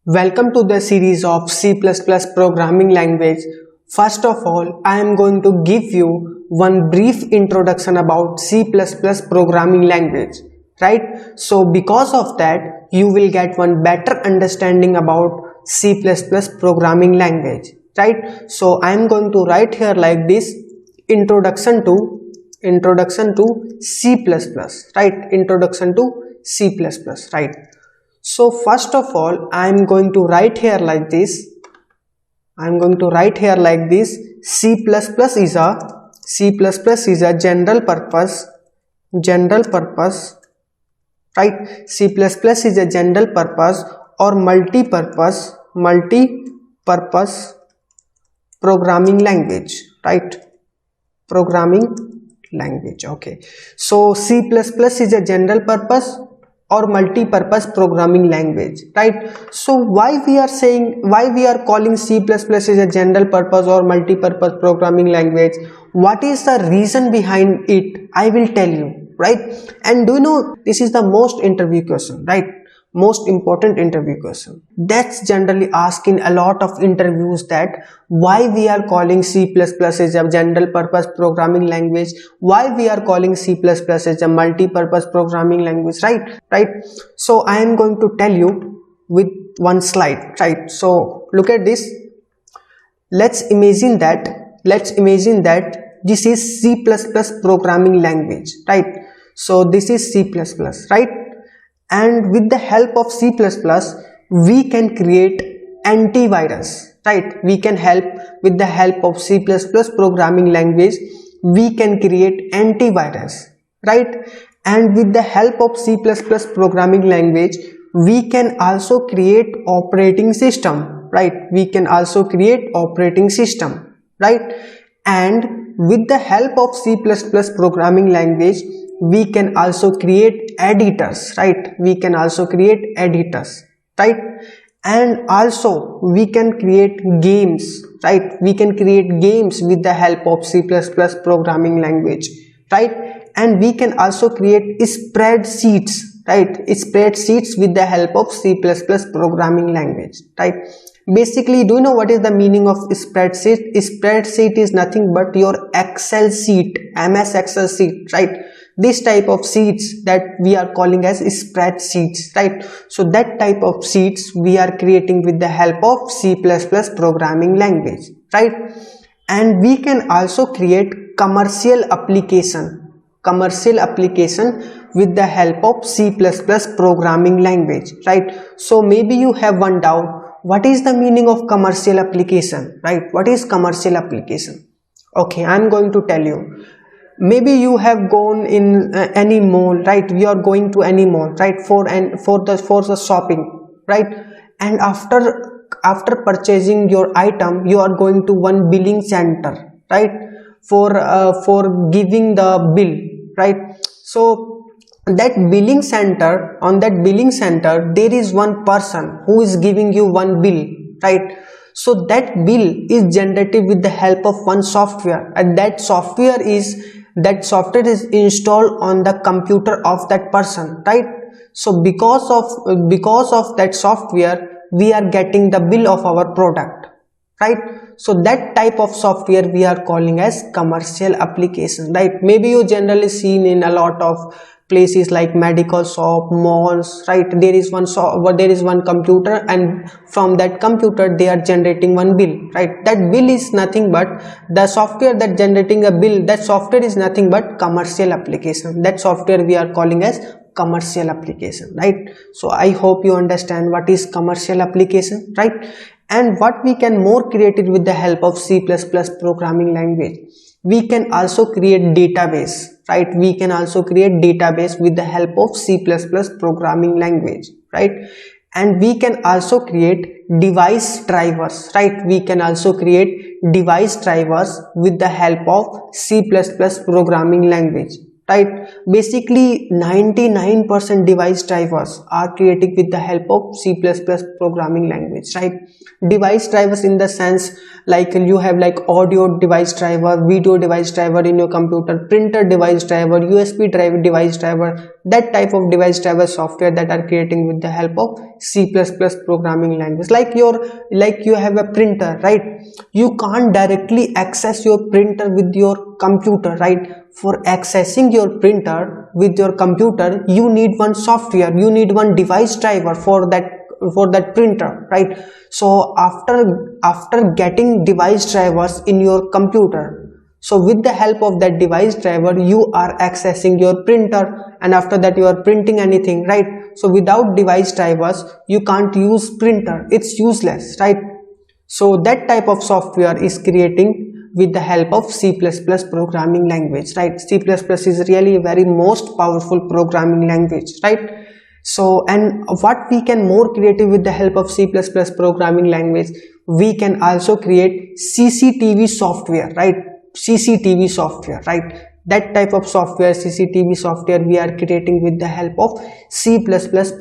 Welcome to the series of C++ programming language. First of all, I am going to give you one brief introduction about C++ programming language, right? So because of that, you will get one better understanding about C++ programming language, right? So I am going to write here like this: introduction to C++, right? Introduction to C++, right? So first of all, I am going to write here like this. C++ is a general purpose, right? C++ is a general purpose or multi-purpose programming language, right? Programming language. Okay, so C++ is a general purpose or multi-purpose programming language, right? So why we are calling C++ as a general purpose or multi-purpose programming language? What is the reason behind it? I will tell you, right? And do you know, this is the most interview question, right? Most important interview question that's generally asked in a lot of interviews, that why we are calling C++ as a general purpose programming language, why we are calling C++ as a multi-purpose programming language, right? So I am going to tell you with one slide, right? So look at this. Let's imagine that this is C++ programming language, right? So this is C++, right? And with the help of C++, we can create antivirus, right? With the help of C++ programming language, we can create antivirus, right? And with the help of C++ programming language, we can also create operating system, right? Right? And with the help of C++ programming language, we can also create editors, right? Right? And also we can create games, right? With the help of C++ programming language, right? And we can also create spreadsheets, right? With the help of C++ programming language, right? Basically, do you know what is the meaning of spreadsheet? Spreadsheet is nothing but your Excel sheet, MS Excel sheet, right? This type of sheets that we are calling as spreadsheets, right? So that type of sheets we are creating with the help of C++ programming language, right? And we can also create commercial application with the help of C++ programming language, right? So maybe you have one doubt, what is the meaning of commercial application, right? What is commercial application? Okay, I'm going to tell you. Maybe you have gone in any mall, right? We are going to any mall, right? For the shopping, right? And after purchasing your item, you are going to one billing center, right? For giving the bill, right? So on that billing center, there is one person who is giving you one bill, right? So that bill is generated with the help of one software, and that software is installed on the computer of that person, right? So because of that software, we are getting the bill of our product, right? So that type of software we are calling as commercial application, right? Maybe you generally seen in a lot of places like medical shop, malls, right? There is one computer, and from that computer they are generating one bill, right? That bill is nothing but the software that generating a bill. That software is nothing but commercial application. That software we are calling as commercial application, right? So I hope you understand what is commercial application, right? And what we can more create it with the help of C++ programming language. We can also create database, right? We can also create database with the help of C++ programming language, right? And we can also create device drivers, right? We can also create device drivers with the help of C++ programming language, right? Basically 99% device drivers are created with the help of C++ programming language, right? Device drivers in the sense like you have like audio device driver, video device driver in your computer, printer device driver, USB drive device driver, that type of device driver software that are creating with the help of C++ programming language. Like you have a printer, right? You can't directly access your printer with your computer, right? For accessing your printer with your computer, you need one software, you need one device driver for that printer, right? So after getting device drivers in your computer, so with the help of that device driver you are accessing your printer, and after that you are printing anything, right? So without device drivers you can't use printer, it's useless, right? So that type of software is creating with the help of C++ programming language, right? C++ is really a very most powerful programming language, right? So, and what we can more creative with the help of C++ programming language, we can also create CCTV software, right? CCTV software, right? That type of software, CCTV software, we are creating with the help of C++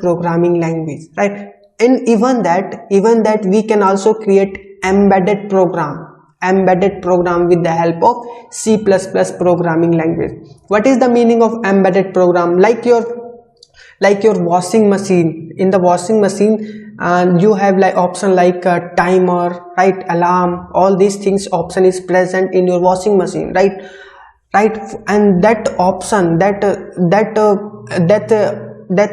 programming language, right? And even that we can also create embedded program with the help of C++ programming language. What is the meaning of embedded program? Like your washing machine. In the washing machine, and you have like option like timer, right? Alarm, all these things option is present in your washing machine, right? And that option, that's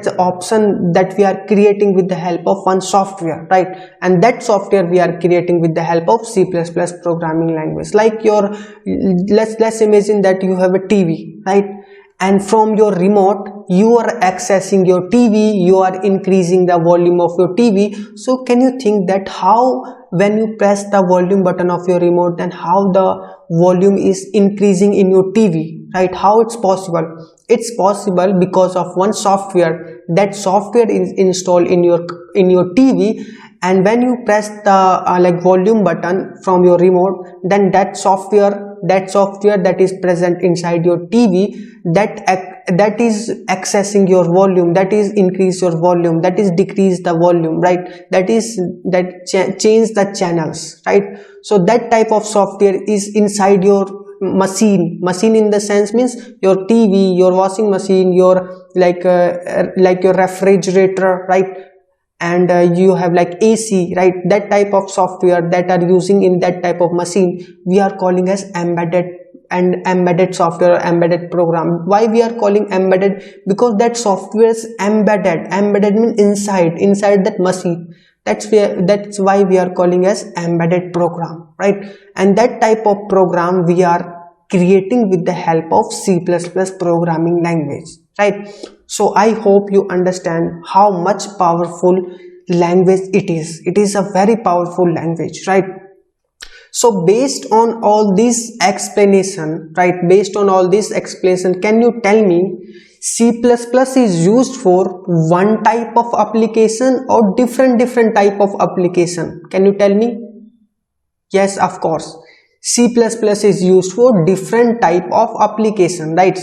the option that we are creating with the help of one software, right? And that software we are creating with the help of C++ programming language. Like let's imagine that you have a TV, right? And from your remote you are accessing your TV, you are increasing the volume of your TV. So can you think that how, when you press the volume button of your remote, then how the volume is increasing in your TV, right? How it's possible? It's possible because of one software. That software is installed in your TV, and when you press the like volume button from your remote, then that software that is present inside your TV, that is accessing your volume, that is increase your volume, that is decrease the volume, right? Change the channels, right? So that type of software is inside your machine in the sense means your TV, your washing machine, your like your refrigerator, right? And you have like AC, right? That type of software that are using in that type of machine, we are calling as embedded software, embedded program. Why we are calling embedded? Because that software is embedded means inside that machine. That's why we are calling as embedded program, right? And that type of program we are creating with the help of C++ programming language, right? So I hope you understand how much powerful language it is. It is a very powerful language, right? So based on all this explanation, right? Based on all this explanation, can you tell me C++ is used for one type of application or different type of application? Can you tell me? Yes, of course. C++ is used for different type of application, right?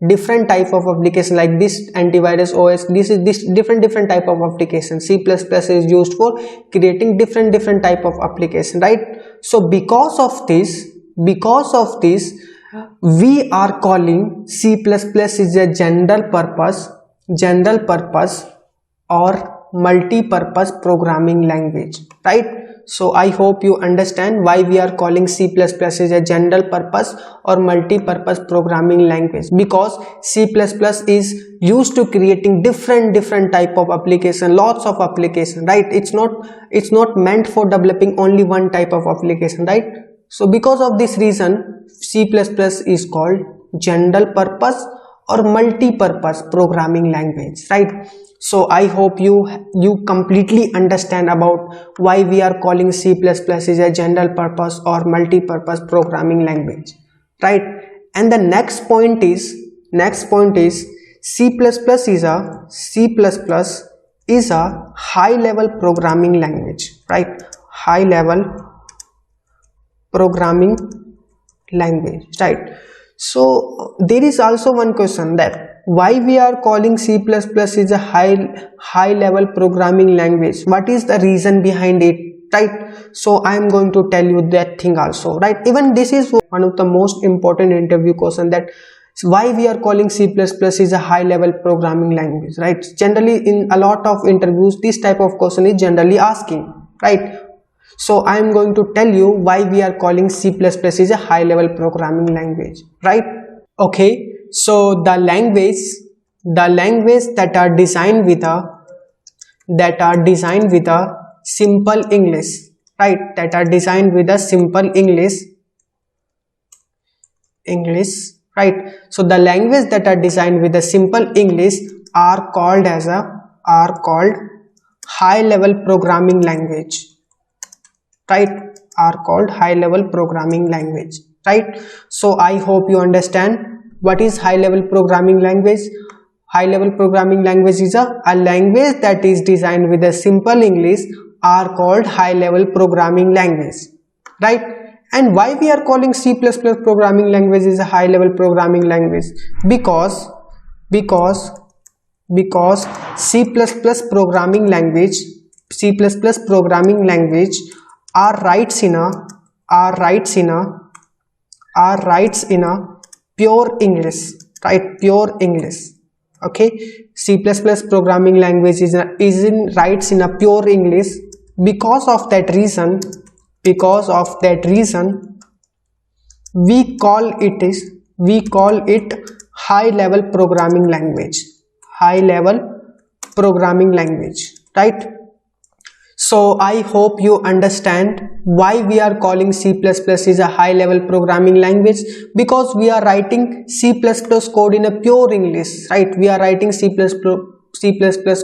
Different type of application, like this antivirus OS, this different type of application. C++ is used for creating different type of application, right? So because of this we are calling C++ is a general purpose or multi-purpose programming language, right? So I hope you understand why we are calling C++ is a general purpose or multi-purpose programming language, because C++ is used to creating different type of application, lots of application, right? It's not meant for developing only one type of application, right? So because of this reason, C++ is called general purpose or multi-purpose programming language, right? So I hope you completely understand about why we are calling C++ is a general purpose or multi-purpose programming language, right? And the next point is C++ is a high level programming language, right? High level programming language, right? So there is also one question that why we are calling C++ is a high level programming language. What is the reason behind it, right? So I am going to tell you that thing also, right? Even this is one of the most important interview question, that why we are calling C++ is a high level programming language, right? Generally in a lot of interviews this type of question is generally asking, right? So I am going to tell you why we are calling C++ is a high level programming language, right? Okay, so the language that are designed with a simple English, right? That are designed with a simple English, right? So the language that are designed with a simple English are called high level programming language, right? Are called high level programming language, right? So I hope you understand what is high level programming language. High level programming language is a language that is designed with a simple English are called high level programming language, right? And why we are calling C++ programming language is a high level programming language? Because C++ programming language are writes in a pure English, right? Pure English. Okay, C++ programming language writes in a pure English. Because of that reason we call it high level programming language, right? So I hope you understand why we are calling C++ is a high level programming language, because we are writing C++ code in a pure English, right? We are writing C++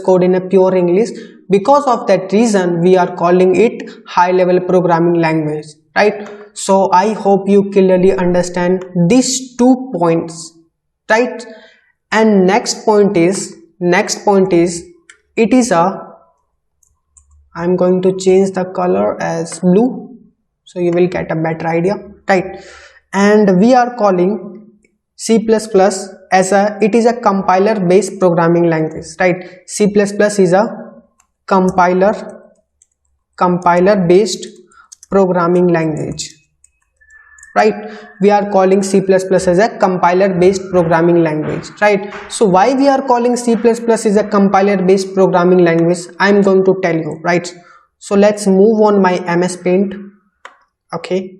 code in a pure English. Because of that reason we are calling it high level programming language, right? So I hope you clearly understand these 2 points, right? And next point is it is I'm going to change the color as blue so you will get a better idea, right? And we are calling C++ it is a compiler based programming language, right? C++ is a compiler based programming language, right? We are calling C++ as a compiler based programming language, right? So why we are calling C++ is a compiler based programming language, I am going to tell you, right? So let's move on my MS Paint. Okay,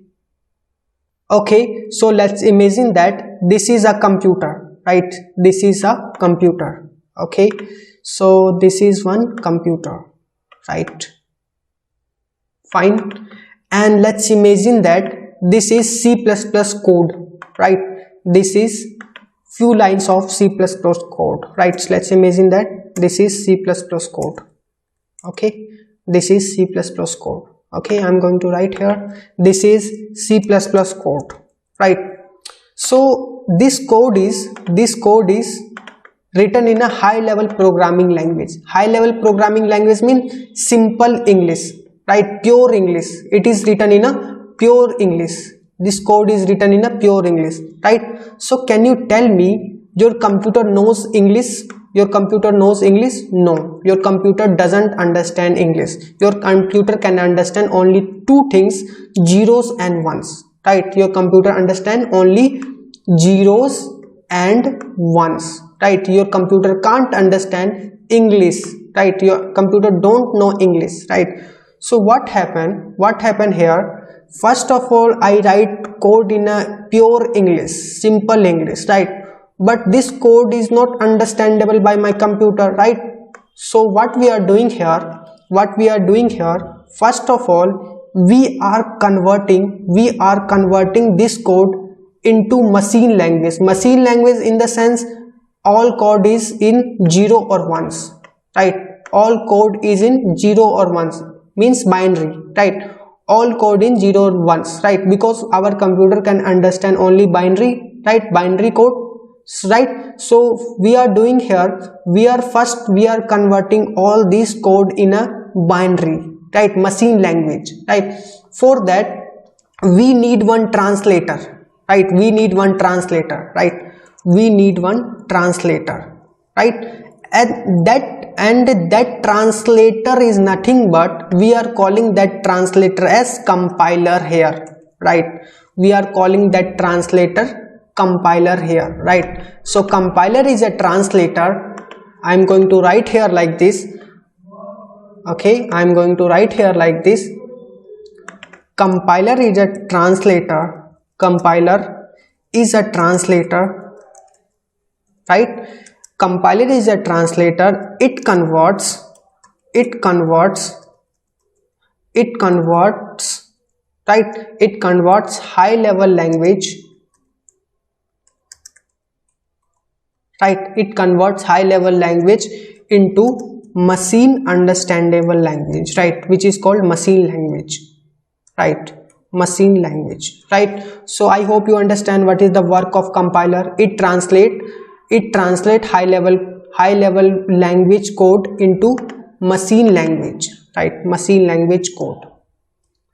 so let's imagine that this is a computer, right? This is a computer. Okay, so this is one computer, right? Fine. And let's imagine that this is C++ code, right? This is few lines of C++ code, right? So let's imagine that this is C++ code. Okay, this is C++ code. Okay, I'm going to write here this is C++ code, right? So this code is written in a high level programming language. High level programming language means simple English, right? Pure English. It is written in a pure English. This code is written in a pure English, right? So can you tell me your computer knows English? Your computer knows English? No, your computer doesn't understand English. Your computer can understand only 2 things, zeros and ones, right? Your computer understand only zeros and ones, right? Your computer can't understand English, right? Your computer don't know English, right? So what happened here? First of all, I write code in a pure English, simple English, right? But this code is not understandable by my computer, right? So what we are doing here, first of all, we are converting this code into machine language. Machine language in the sense all code is in 0 or 1s, right? All code is in 0 or 1s, means binary, right? All code in 0 or 1s, right? Because our computer can understand only binary, right? Binary code, right? So we are doing here, we are converting all this code in a binary, right? Machine language, right? For that we need one translator, right? We need one translator, right? We need one translator, right? And that translator is nothing but we are calling that translator as compiler here, right? We are calling that translator compiler here, right? So compiler is a translator. I'm going to write here like this. Okay, I'm going to write here like this. Compiler is a translator. Compiler is a translator, right? Compiler is a translator. It converts, right? It converts high level language, right? It converts high level language into machine understandable language, right? Which is called machine language, right? Machine language, right? So I hope you understand what is the work of compiler. It translate high level language code into machine language, right? Machine language code,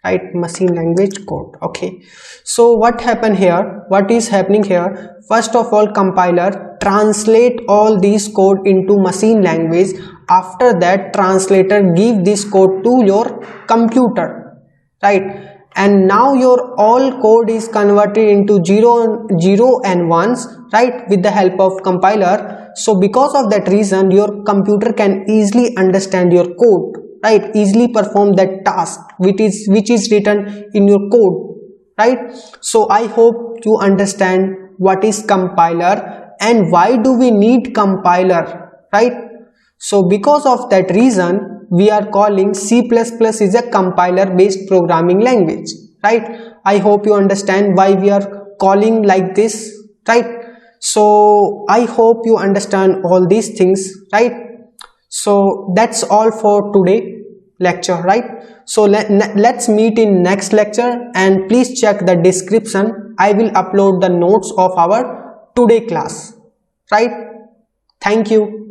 right? Machine language code. Okay, so what happened here? What is happening here? First of all, compiler translate all these code into machine language. After that, translator give this code to your computer, right? And now your all code is converted into 0 and 1s, right, with the help of compiler. So because of that reason, your computer can easily understand your code, right? Easily perform that task which is written in your code, right? So I hope you understand what is compiler and why do we need compiler, right? So because of that reason, we are calling C++ is a compiler based programming language, right? I hope you understand why we are calling like this, right? So I hope you understand all these things, right? So that's all for today lecture, right? So let's meet in next lecture, and please check the description. I will upload the notes of our today class, right? Thank you.